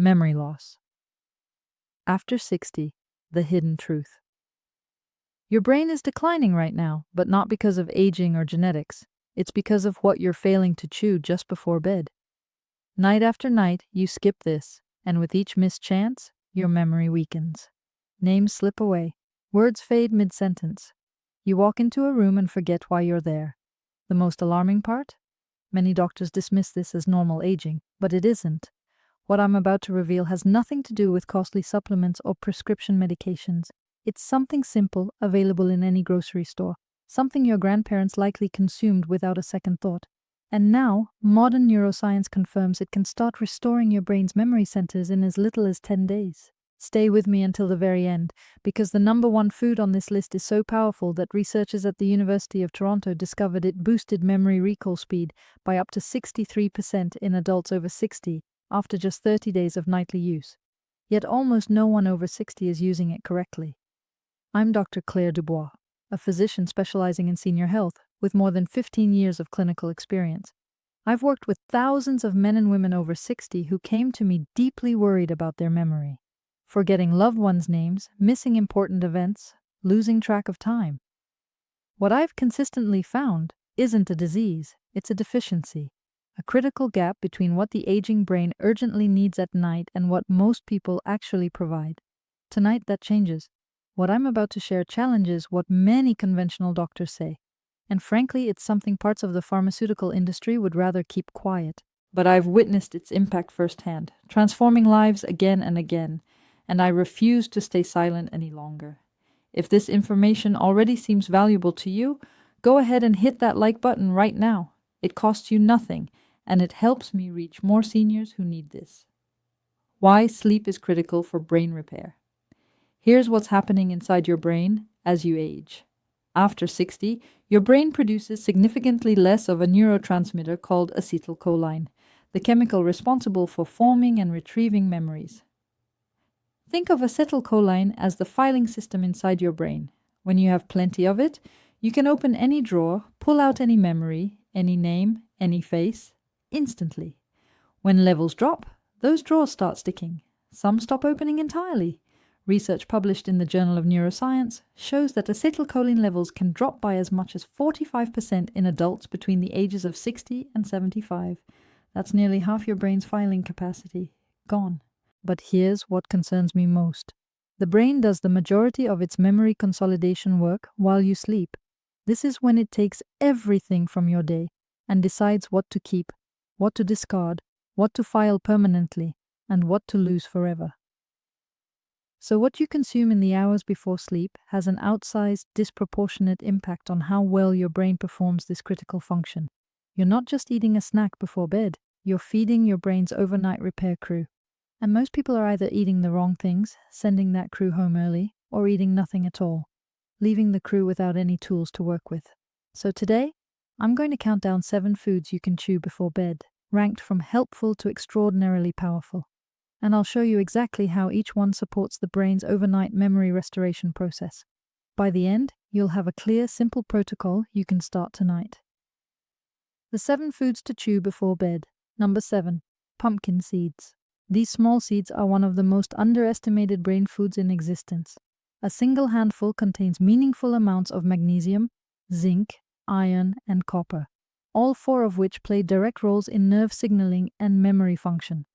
Memory loss. After 60, the hidden truth. Your brain is declining right now, but not because of aging or genetics. It's because of what you're failing to chew just before bed. Night after night, you skip this, and with each missed chance, your memory weakens. Names slip away. Words fade mid-sentence. You walk into a room and forget why you're there. The most alarming part? Many doctors dismiss this as normal aging, but it isn't. What I'm about to reveal has nothing to do with costly supplements or prescription medications. It's something simple, available in any grocery store, something your grandparents likely consumed without a second thought. And now, modern neuroscience confirms it can start restoring your brain's memory centers in as little as 10 days. Stay with me until the very end, because the number one food on this list is so powerful that researchers at the University of Toronto discovered it boosted memory recall speed by up to 63% in adults over 60 after just 30 days of nightly use. Yet almost no one over 60 is using it correctly. I'm Dr. Claire Dubois, a physician specializing in senior health with more than 15 years of clinical experience. I've worked with thousands of men and women over 60 who came to me deeply worried about their memory, forgetting loved ones' names, missing important events, losing track of time. What I've consistently found isn't a disease, it's a deficiency, a critical gap between what the aging brain urgently needs at night and what most people actually provide. Tonight that changes. What I'm about to share challenges what many conventional doctors say. And frankly, it's something parts of the pharmaceutical industry would rather keep quiet. But I've witnessed its impact firsthand, transforming lives again and again, and I refuse to stay silent any longer. If this information already seems valuable to you, go ahead and hit that like button right now. It costs you nothing, and it helps me reach more seniors who need this. Why sleep is critical for brain repair. Here's what's happening inside your brain as you age. After 60, your brain produces significantly less of a neurotransmitter called acetylcholine, the chemical responsible for forming and retrieving memories. Think of acetylcholine as the filing system inside your brain. When you have plenty of it, you can open any drawer, pull out any memory, any name, any face, instantly. When levels drop, those drawers start sticking. Some stop opening entirely. Research published in the Journal of Neuroscience shows that acetylcholine levels can drop by as much as 45% in adults between the ages of 60 and 75. That's nearly half your brain's filing capacity. Gone. But here's what concerns me most. The brain does the majority of its memory consolidation work while you sleep. This is when it takes everything from your day and decides what to keep, what to discard, what to file permanently, and what to lose forever. So what you consume in the hours before sleep has an outsized, disproportionate impact on how well your brain performs this critical function. You're not just eating a snack before bed, you're feeding your brain's overnight repair crew. And most people are either eating the wrong things, sending that crew home early, or eating nothing at all, leaving the crew without any tools to work with. So today, I'm going to count down 7 foods you can chew before bed, ranked from helpful to extraordinarily powerful. And I'll show you exactly how each one supports the brain's overnight memory restoration process. By the end, you'll have a clear, simple protocol you can start tonight. The 7 foods to chew before bed. Number 7. Pumpkin seeds. These small seeds are one of the most underestimated brain foods in existence. A single handful contains meaningful amounts of magnesium, zinc, iron, and copper, all 4 of which play direct roles in nerve signaling and memory function.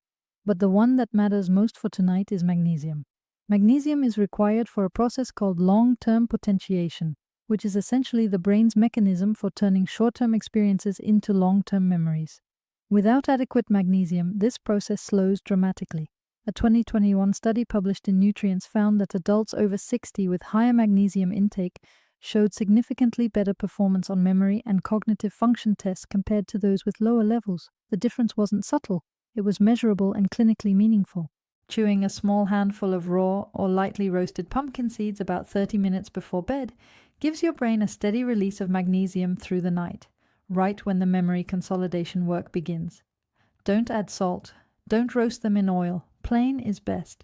But the one that matters most for tonight is magnesium. Magnesium is required for a process called long-term potentiation, which is essentially the brain's mechanism for turning short-term experiences into long-term memories. Without adequate magnesium, this process slows dramatically. A 2021 study published in Nutrients found that adults over 60 with higher magnesium intake showed significantly better performance on memory and cognitive function tests compared to those with lower levels. The difference wasn't subtle. It was measurable and clinically meaningful. Chewing a small handful of raw or lightly roasted pumpkin seeds about 30 minutes before bed gives your brain a steady release of magnesium through the night, right when the memory consolidation work begins. Don't add salt. Don't roast them in oil. Plain is best.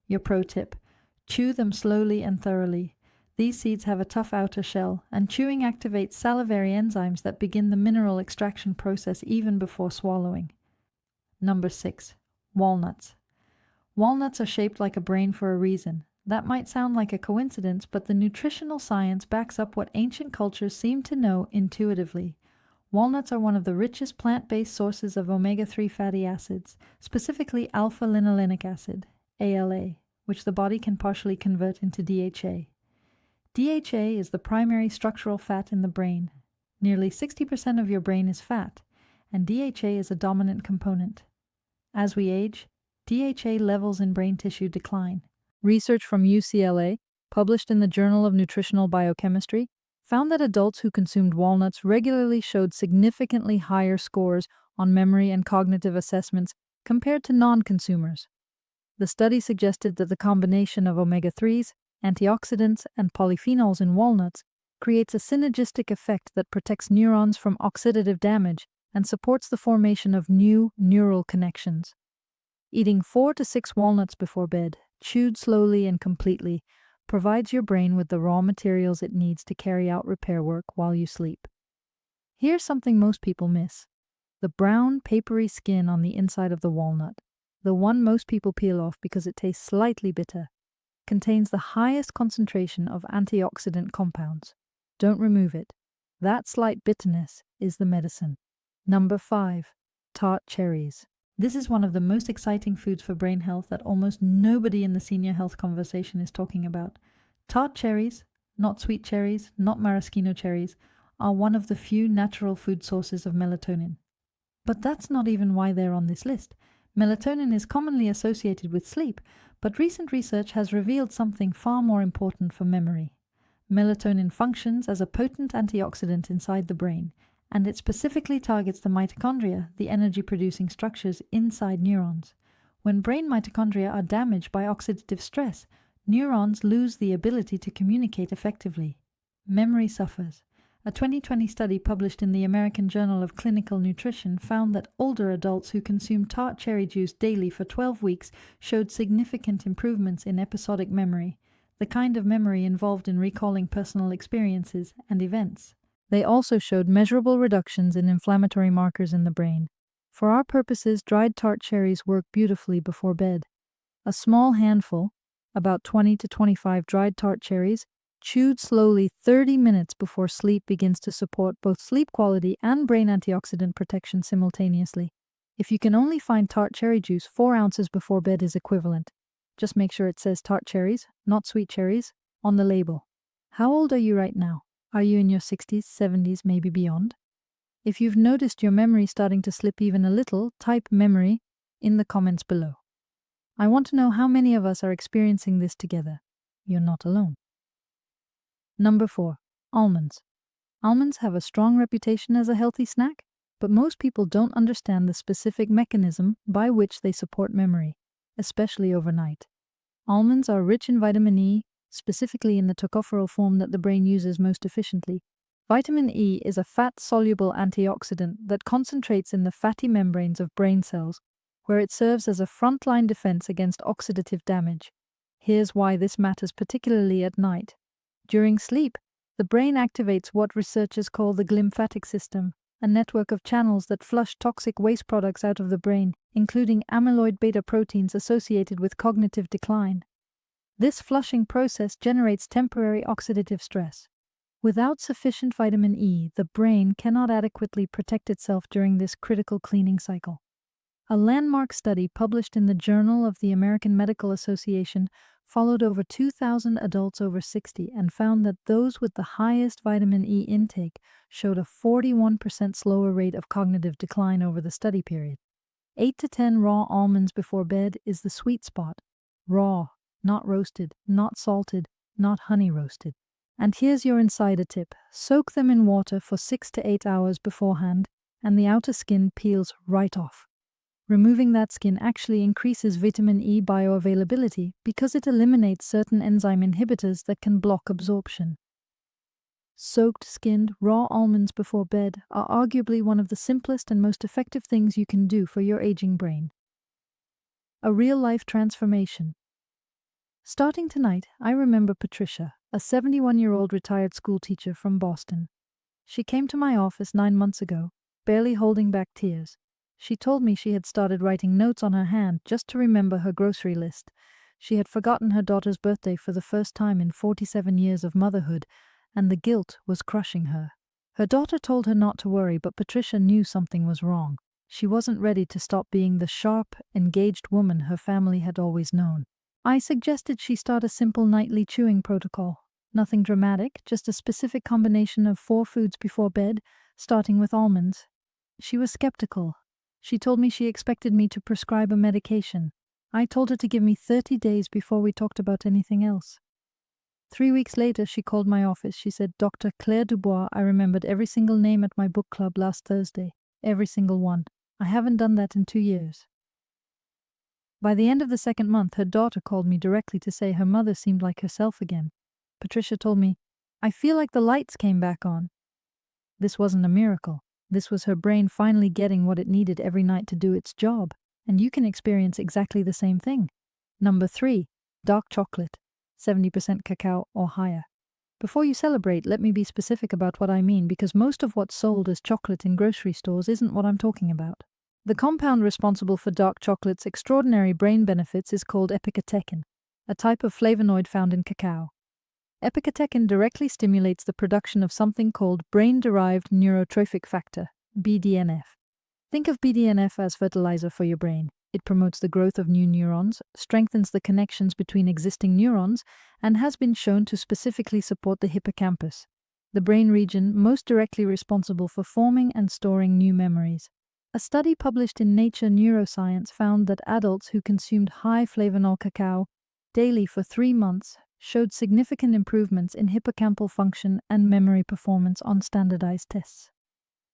Your pro tip: chew them slowly and thoroughly. These seeds have a tough outer shell, and chewing activates salivary enzymes that begin the mineral extraction process even before swallowing. Number 6. Walnuts. Walnuts are shaped like a brain for a reason. That might sound like a coincidence, but the nutritional science backs up what ancient cultures seem to know intuitively. Walnuts are one of the richest plant-based sources of omega-3 fatty acids, specifically alpha-linolenic acid, ALA, which the body can partially convert into DHA. DHA is the primary structural fat in the brain. Nearly 60% of your brain is fat, and DHA is a dominant component. As we age, DHA levels in brain tissue decline. Research from UCLA, published in the Journal of Nutritional Biochemistry, found that adults who consumed walnuts regularly showed significantly higher scores on memory and cognitive assessments compared to non-consumers. The study suggested that the combination of omega-3s, antioxidants, and polyphenols in walnuts creates a synergistic effect that protects neurons from oxidative damage and supports the formation of new neural connections. Eating 4 to 6 walnuts before bed, chewed slowly and completely, provides your brain with the raw materials it needs to carry out repair work while you sleep. Here's something most people miss: the brown, papery skin on the inside of the walnut, the one most people peel off because it tastes slightly bitter, contains the highest concentration of antioxidant compounds. Don't remove it. That slight bitterness is the medicine. Number 5. Tart cherries. This is one of the most exciting foods for brain health that almost nobody in the senior health conversation is talking about. Tart cherries, not sweet cherries, not maraschino cherries, are one of the few natural food sources of melatonin. But that's not even why they're on this list. Melatonin is commonly associated with sleep, but recent research has revealed something far more important for memory. Melatonin functions as a potent antioxidant inside the brain, and it specifically targets the mitochondria, the energy-producing structures inside neurons. When brain mitochondria are damaged by oxidative stress, neurons lose the ability to communicate effectively. Memory suffers. A 2020 study published in the American Journal of Clinical Nutrition found that older adults who consumed tart cherry juice daily for 12 weeks showed significant improvements in episodic memory, the kind of memory involved in recalling personal experiences and events. They also showed measurable reductions in inflammatory markers in the brain. For our purposes, dried tart cherries work beautifully before bed. A small handful, about 20 to 25 dried tart cherries, chewed slowly 30 minutes before sleep begins to support both sleep quality and brain antioxidant protection simultaneously. If you can only find tart cherry juice, 4 ounces before bed is equivalent. Just make sure it says tart cherries, not sweet cherries, on the label. How old are you right now? Are you in your 60s, 70s, maybe beyond? If you've noticed your memory starting to slip even a little, type memory in the comments below. I want to know how many of us are experiencing this together. You're not alone. Number 4. Almonds. Almonds have a strong reputation as a healthy snack, but most people don't understand the specific mechanism by which they support memory, especially overnight. Almonds are rich in vitamin E, specifically in the tocopherol form that the brain uses most efficiently. Vitamin E is a fat-soluble antioxidant that concentrates in the fatty membranes of brain cells, where it serves as a frontline defense against oxidative damage. Here's why this matters particularly at night. During sleep, the brain activates what researchers call the glymphatic system, a network of channels that flush toxic waste products out of the brain, including amyloid beta proteins associated with cognitive decline. This flushing process generates temporary oxidative stress. Without sufficient vitamin E, the brain cannot adequately protect itself during this critical cleaning cycle. A landmark study published in the Journal of the American Medical Association followed over 2,000 adults over 60 and found that those with the highest vitamin E intake showed a 41% slower rate of cognitive decline over the study period. 8 to 10 raw almonds before bed is the sweet spot. Raw, not roasted, not salted, not honey roasted. And here's your insider tip: soak them in water for 6 to 8 hours beforehand, and the outer skin peels right off. Removing that skin actually increases vitamin E bioavailability because it eliminates certain enzyme inhibitors that can block absorption. Soaked, skinned, raw almonds before bed are arguably one of the simplest and most effective things you can do for your aging brain. A real-life transformation. Starting tonight, I remember Patricia, a 71-year-old retired school teacher from Boston. She came to my office 9 months ago, barely holding back tears. She told me she had started writing notes on her hand just to remember her grocery list. She had forgotten her daughter's birthday for the first time in 47 years of motherhood, and the guilt was crushing her. Her daughter told her not to worry, but Patricia knew something was wrong. She wasn't ready to stop being the sharp, engaged woman her family had always known. I suggested she start a simple nightly chewing protocol. Nothing dramatic, just a specific combination of 4 foods before bed, starting with almonds. She was skeptical. She told me she expected me to prescribe a medication. I told her to give me 30 days before we talked about anything else. 3 weeks later, she called my office. She said, "Dr. Claire Dubois, I remembered every single name at my book club last Thursday. Every single one. I haven't done that in 2 years." By the end of the 2nd month, her daughter called me directly to say her mother seemed like herself again. Patricia told me, "I feel like the lights came back on." This wasn't a miracle. This was her brain finally getting what it needed every night to do its job, and you can experience exactly the same thing. Number 3, dark chocolate, 70% cacao or higher. Before you celebrate, let me be specific about what I mean, because most of what's sold as chocolate in grocery stores isn't what I'm talking about. The compound responsible for dark chocolate's extraordinary brain benefits is called epicatechin, a type of flavonoid found in cacao. Epicatechin directly stimulates the production of something called brain-derived neurotrophic factor, BDNF. Think of BDNF as fertilizer for your brain. It promotes the growth of new neurons, strengthens the connections between existing neurons, and has been shown to specifically support the hippocampus, the brain region most directly responsible for forming and storing new memories. A study published in Nature Neuroscience found that adults who consumed high flavanol cacao daily for 3 months showed significant improvements in hippocampal function and memory performance on standardized tests.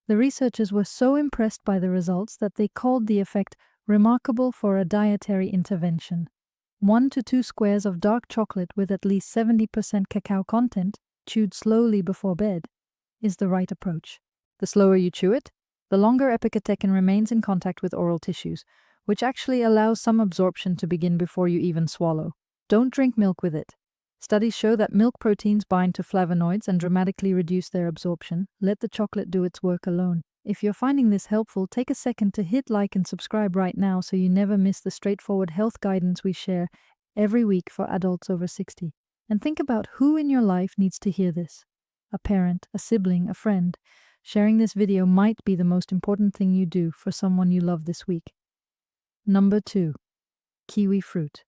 The researchers were so impressed by the results that they called the effect remarkable for a dietary intervention. 1 to 2 squares of dark chocolate with at least 70% cacao content, chewed slowly before bed, is the right approach. The slower you chew it, the longer epicatechin remains in contact with oral tissues, which actually allows some absorption to begin before you even swallow. Don't drink milk with it. Studies show that milk proteins bind to flavonoids and dramatically reduce their absorption. Let the chocolate do its work alone. If you're finding this helpful, take a second to hit like and subscribe right now so you never miss the straightforward health guidance we share every week for adults over 60. And think about who in your life needs to hear this. A parent, a sibling, a friend. Sharing this video might be the most important thing you do for someone you love this week. Number 2. Kiwi fruit.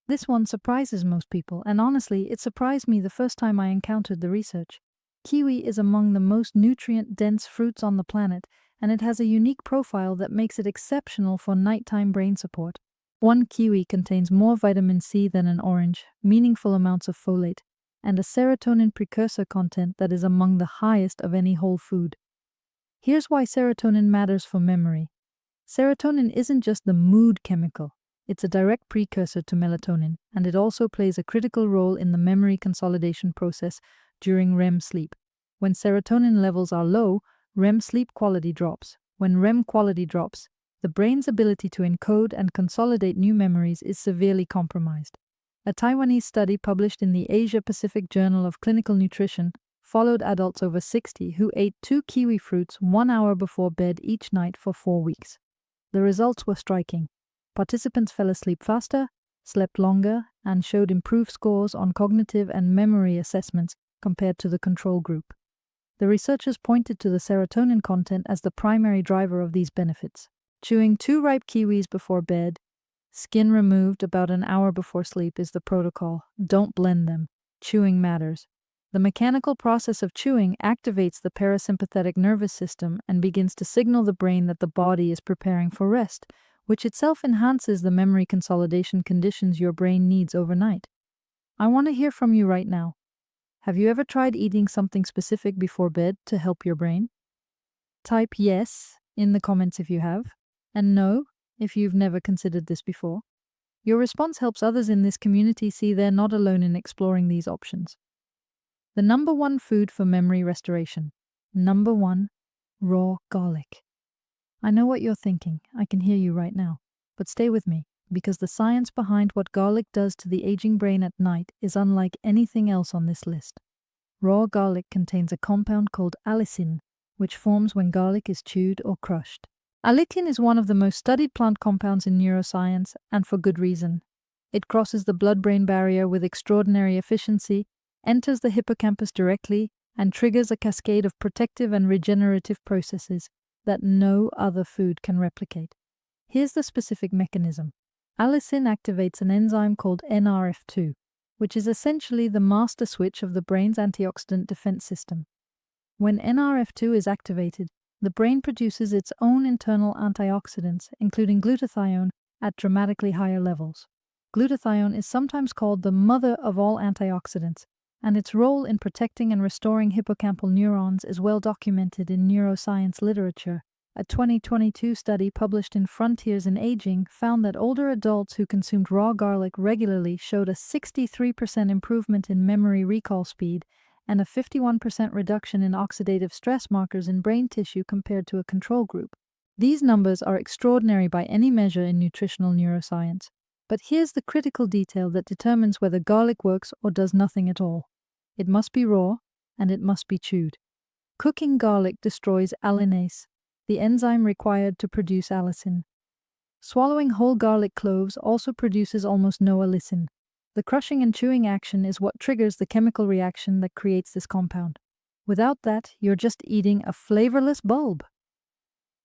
This one surprises most people, and honestly, it surprised me the first time I encountered the research. Kiwi is among the most nutrient-dense fruits on the planet, and it has a unique profile that makes it exceptional for nighttime brain support. 1 kiwi contains more vitamin C than an orange, meaningful amounts of folate, and a serotonin precursor content that is among the highest of any whole food. Here's why serotonin matters for memory. Serotonin isn't just the mood chemical. It's a direct precursor to melatonin, and it also plays a critical role in the memory consolidation process during REM sleep. When serotonin levels are low, REM sleep quality drops. When REM quality drops, the brain's ability to encode and consolidate new memories is severely compromised. A Taiwanese study published in the Asia-Pacific Journal of Clinical Nutrition followed adults over 60 who ate 2 kiwi fruits 1 hour before bed each night for 4 weeks. The results were striking. Participants fell asleep faster, slept longer, and showed improved scores on cognitive and memory assessments compared to the control group. The researchers pointed to the serotonin content as the primary driver of these benefits. Chewing 2 ripe kiwis before bed, skin removed about an hour before sleep is the protocol. Don't blend them. Chewing matters. The mechanical process of chewing activates the parasympathetic nervous system and begins to signal the brain that the body is preparing for rest, which itself enhances the memory consolidation conditions your brain needs overnight. I want to hear from you right now. Have you ever tried eating something specific before bed to help your brain? Type yes in the comments if you have, and no if you've never considered this before. Your response helps others in this community see they're not alone in exploring these options. The number 1 food for memory restoration. Number 1, raw garlic. I know what you're thinking. I can hear you right now. But stay with me, because the science behind what garlic does to the aging brain at night is unlike anything else on this list. Raw garlic contains a compound called allicin, which forms when garlic is chewed or crushed. Allicin is one of the most studied plant compounds in neuroscience, and for good reason. It crosses the blood-brain barrier with extraordinary efficiency, enters the hippocampus directly, and triggers a cascade of protective and regenerative processes that no other food can replicate. Here's the specific mechanism. Allicin activates an enzyme called NRF2, which is essentially the master switch of the brain's antioxidant defense system. When NRF2 is activated, the brain produces its own internal antioxidants, including glutathione, at dramatically higher levels. Glutathione is sometimes called the mother of all antioxidants, and its role in protecting and restoring hippocampal neurons is well documented in neuroscience literature. A 2022 study published in Frontiers in Aging found that older adults who consumed raw garlic regularly showed a 63% improvement in memory recall speed and a 51% reduction in oxidative stress markers in brain tissue compared to a control group. These numbers are extraordinary by any measure in nutritional neuroscience. But here's the critical detail that determines whether garlic works or does nothing at all. It must be raw, and it must be chewed. Cooking garlic destroys allinase, the enzyme required to produce allicin. Swallowing whole garlic cloves also produces almost no allicin. The crushing and chewing action is what triggers the chemical reaction that creates this compound. Without that, you're just eating a flavorless bulb.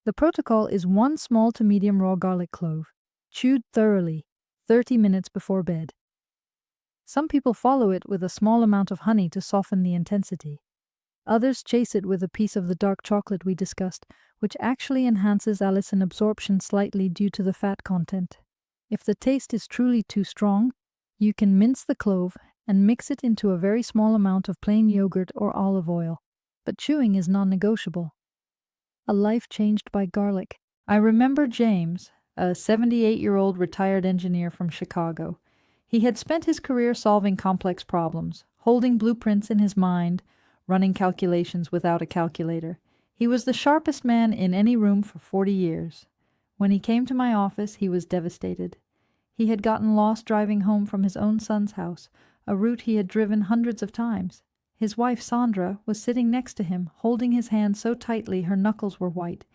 The protocol is 1 small to medium raw garlic clove, chewed thoroughly, 30 minutes before bed. Some people follow it with a small amount of honey to soften the intensity. Others chase it with a piece of the dark chocolate we discussed, which actually enhances allicin absorption slightly due to the fat content. If the taste is truly too strong, you can mince the clove and mix it into a very small amount of plain yogurt or olive oil. But chewing is non-negotiable. A life changed by garlic. I remember James, a 78-year-old retired engineer from Chicago. He had spent his career solving complex problems, holding blueprints in his mind, running calculations without a calculator. He was the sharpest man in any room for 40 years. When he came to my office, he was devastated. He had gotten lost driving home from his own son's house, a route he had driven hundreds of times. His wife, Sandra, was sitting next to him, holding his hand so tightly her knuckles were white.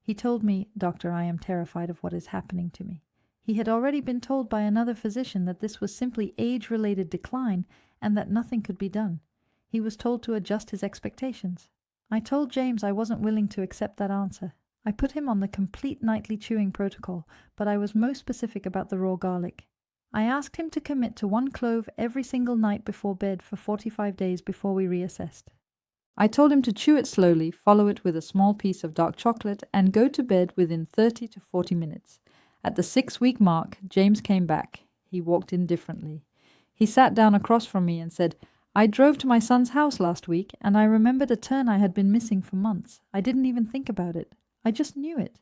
He told me, "Doctor, I am terrified of what is happening to me." He had already been told by another physician that this was simply age-related decline and that nothing could be done. He was told to adjust his expectations. I told James I wasn't willing to accept that answer. I put him on the complete nightly chewing protocol, but I was most specific about the raw garlic. I asked him to commit to 1 clove every single night before bed for 45 days before we reassessed. I told him to chew it slowly, follow it with a small piece of dark chocolate, and go to bed within 30 to 40 minutes. At the 6-week mark, James came back. He walked in differently. He sat down across from me and said, "I drove to my son's house last week, and I remembered a turn I had been missing for months. I didn't even think about it. I just knew it."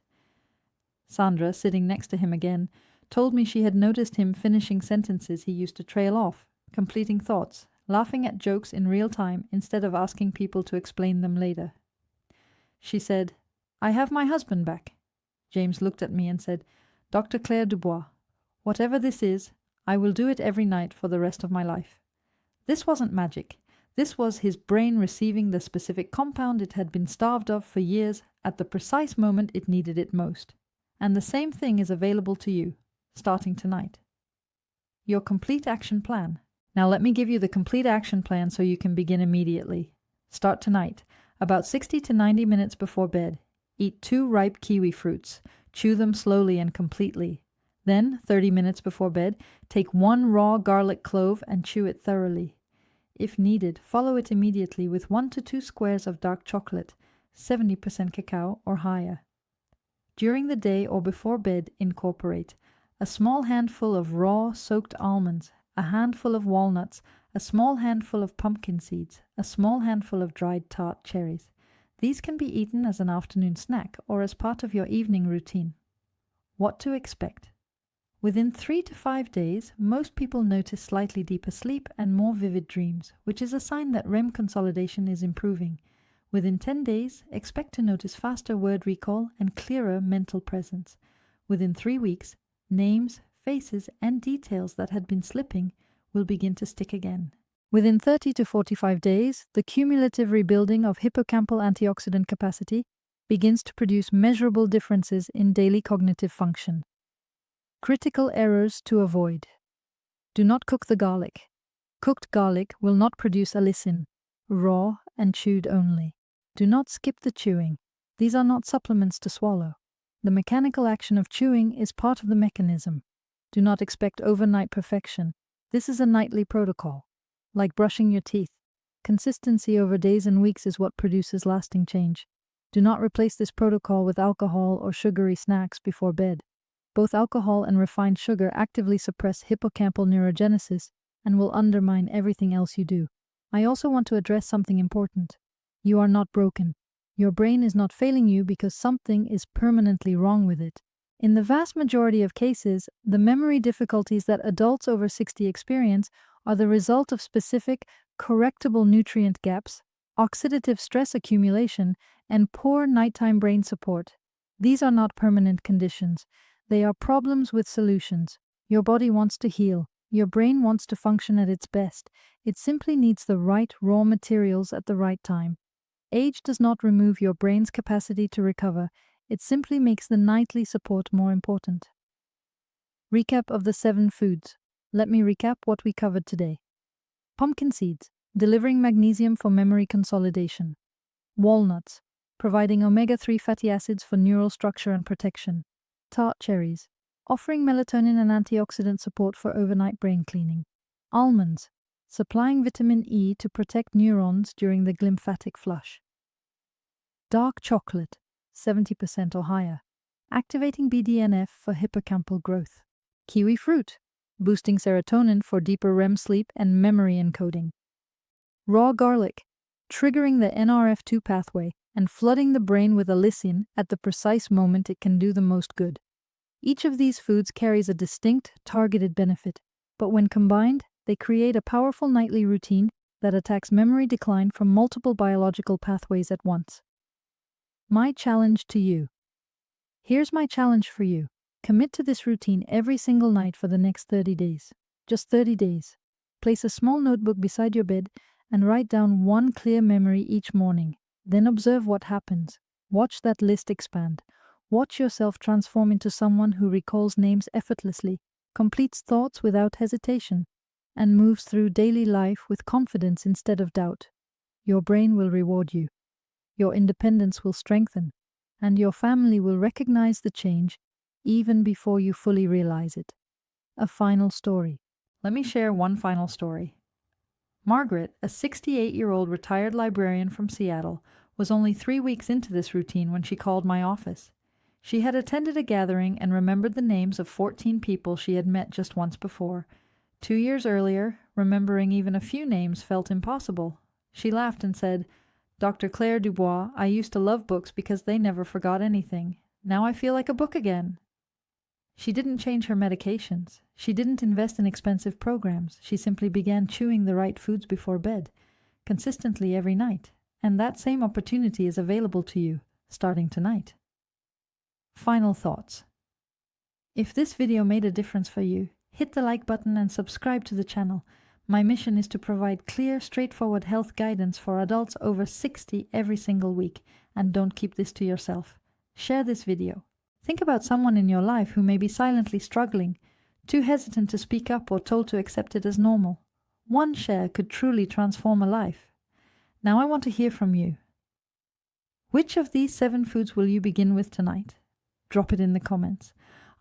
Sandra, sitting next to him again, told me she had noticed him finishing sentences he used to trail off, completing thoughts, laughing at jokes in real time instead of asking people to explain them later. She said, "I have my husband back." James looked at me and said, "Dr. Claire Dubois, whatever this is, I will do it every night for the rest of my life." This wasn't magic. This was his brain receiving the specific compound it had been starved of for years at the precise moment it needed it most. And the same thing is available to you, starting tonight. Your complete action plan. Now let me give you the complete action plan so you can begin immediately. Start tonight, about 60 to 90 minutes before bed. Eat 2 ripe kiwi fruits. Chew them slowly and completely. Then, 30 minutes before bed, take 1 raw garlic clove and chew it thoroughly. If needed, follow it immediately with 1 to 2 squares of dark chocolate, 70% cacao or higher. During the day or before bed, incorporate a small handful of raw soaked almonds, a handful of walnuts, a small handful of pumpkin seeds, a small handful of dried tart cherries. These can be eaten as an afternoon snack or as part of your evening routine. What to expect? Within 3 to 5 days, most people notice slightly deeper sleep and more vivid dreams, which is a sign that REM consolidation is improving. Within 10 days, expect to notice faster word recall and clearer mental presence. Within 3 weeks, names, faces, and details that had been slipping will begin to stick again. Within 30 to 45 days, the cumulative rebuilding of hippocampal antioxidant capacity, begins to produce measurable differences in daily cognitive function. Critical errors to avoid. Do not cook the garlic. Cooked garlic will not produce allicin, raw and chewed only. Do not skip the chewing. These are not supplements to swallow. The mechanical action of chewing is part of the mechanism. Do not expect overnight perfection. This is a nightly protocol. Like brushing your teeth, consistency over days and weeks is what produces lasting change. Do not replace this protocol with alcohol or sugary snacks before bed. Both alcohol and refined sugar actively suppress hippocampal neurogenesis and will undermine everything else you do. I also want to address something important. You are not broken. Your brain is not failing you because something is permanently wrong with it. In the vast majority of cases, the memory difficulties that adults over 60 experience are the result of specific, correctable nutrient gaps, oxidative stress accumulation, and poor nighttime brain support. These are not permanent conditions. They are problems with solutions. Your body wants to heal. Your brain wants to function at its best. It simply needs the right raw materials at the right time. Age does not remove your brain's capacity to recover. It simply makes the nightly support more important. Recap of the 7 foods. Let me recap what we covered today. Pumpkin seeds, delivering magnesium for memory consolidation. Walnuts, providing omega-3 fatty acids for neural structure and protection. Tart cherries, offering melatonin and antioxidant support for overnight brain cleaning. Almonds, supplying vitamin E to protect neurons during the glymphatic flush. Dark chocolate, 70% or higher, activating BDNF for hippocampal growth. Kiwi fruit, boosting serotonin for deeper REM sleep and memory encoding. Raw garlic, triggering the NRF2 pathway and flooding the brain with allicin at the precise moment it can do the most good. Each of these foods carries a distinct, targeted benefit, but when combined, they create a powerful nightly routine that attacks memory decline from multiple biological pathways at once. My challenge to you. Here's my challenge for you. Commit to this routine every single night for the next 30 days. Just 30 days. Place a small notebook beside your bed and write down one clear memory each morning. Then observe what happens. Watch that list expand. Watch yourself transform into someone who recalls names effortlessly, completes thoughts without hesitation, and moves through daily life with confidence instead of doubt. Your brain will reward you. Your independence will strengthen, and your family will recognize the change even before you fully realize it. A final story. Let me share one final story. Margaret, a 68-year-old retired librarian from Seattle, was only 3 weeks into this routine when she called my office. She had attended a gathering and remembered the names of 14 people she had met just once before. 2 years earlier, remembering even a few names felt impossible. She laughed and said, "Dr. Claire Dubois, I used to love books because they never forgot anything. Now I feel like a book again." She didn't change her medications. She didn't invest in expensive programs. She simply began chewing the right foods before bed, consistently every night. And that same opportunity is available to you, starting tonight. Final thoughts. If this video made a difference for you, hit the like button and subscribe to the channel. My mission is to provide clear, straightforward health guidance for adults over 60 every single week. And don't keep this to yourself. Share this video. Think about someone in your life who may be silently struggling, too hesitant to speak up or told to accept it as normal. One share could truly transform a life. Now I want to hear from you. Which of these 7 foods will you begin with tonight? Drop it in the comments.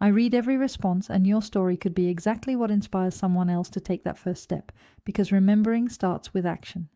I read every response, and your story could be exactly what inspires someone else to take that first step, because remembering starts with action.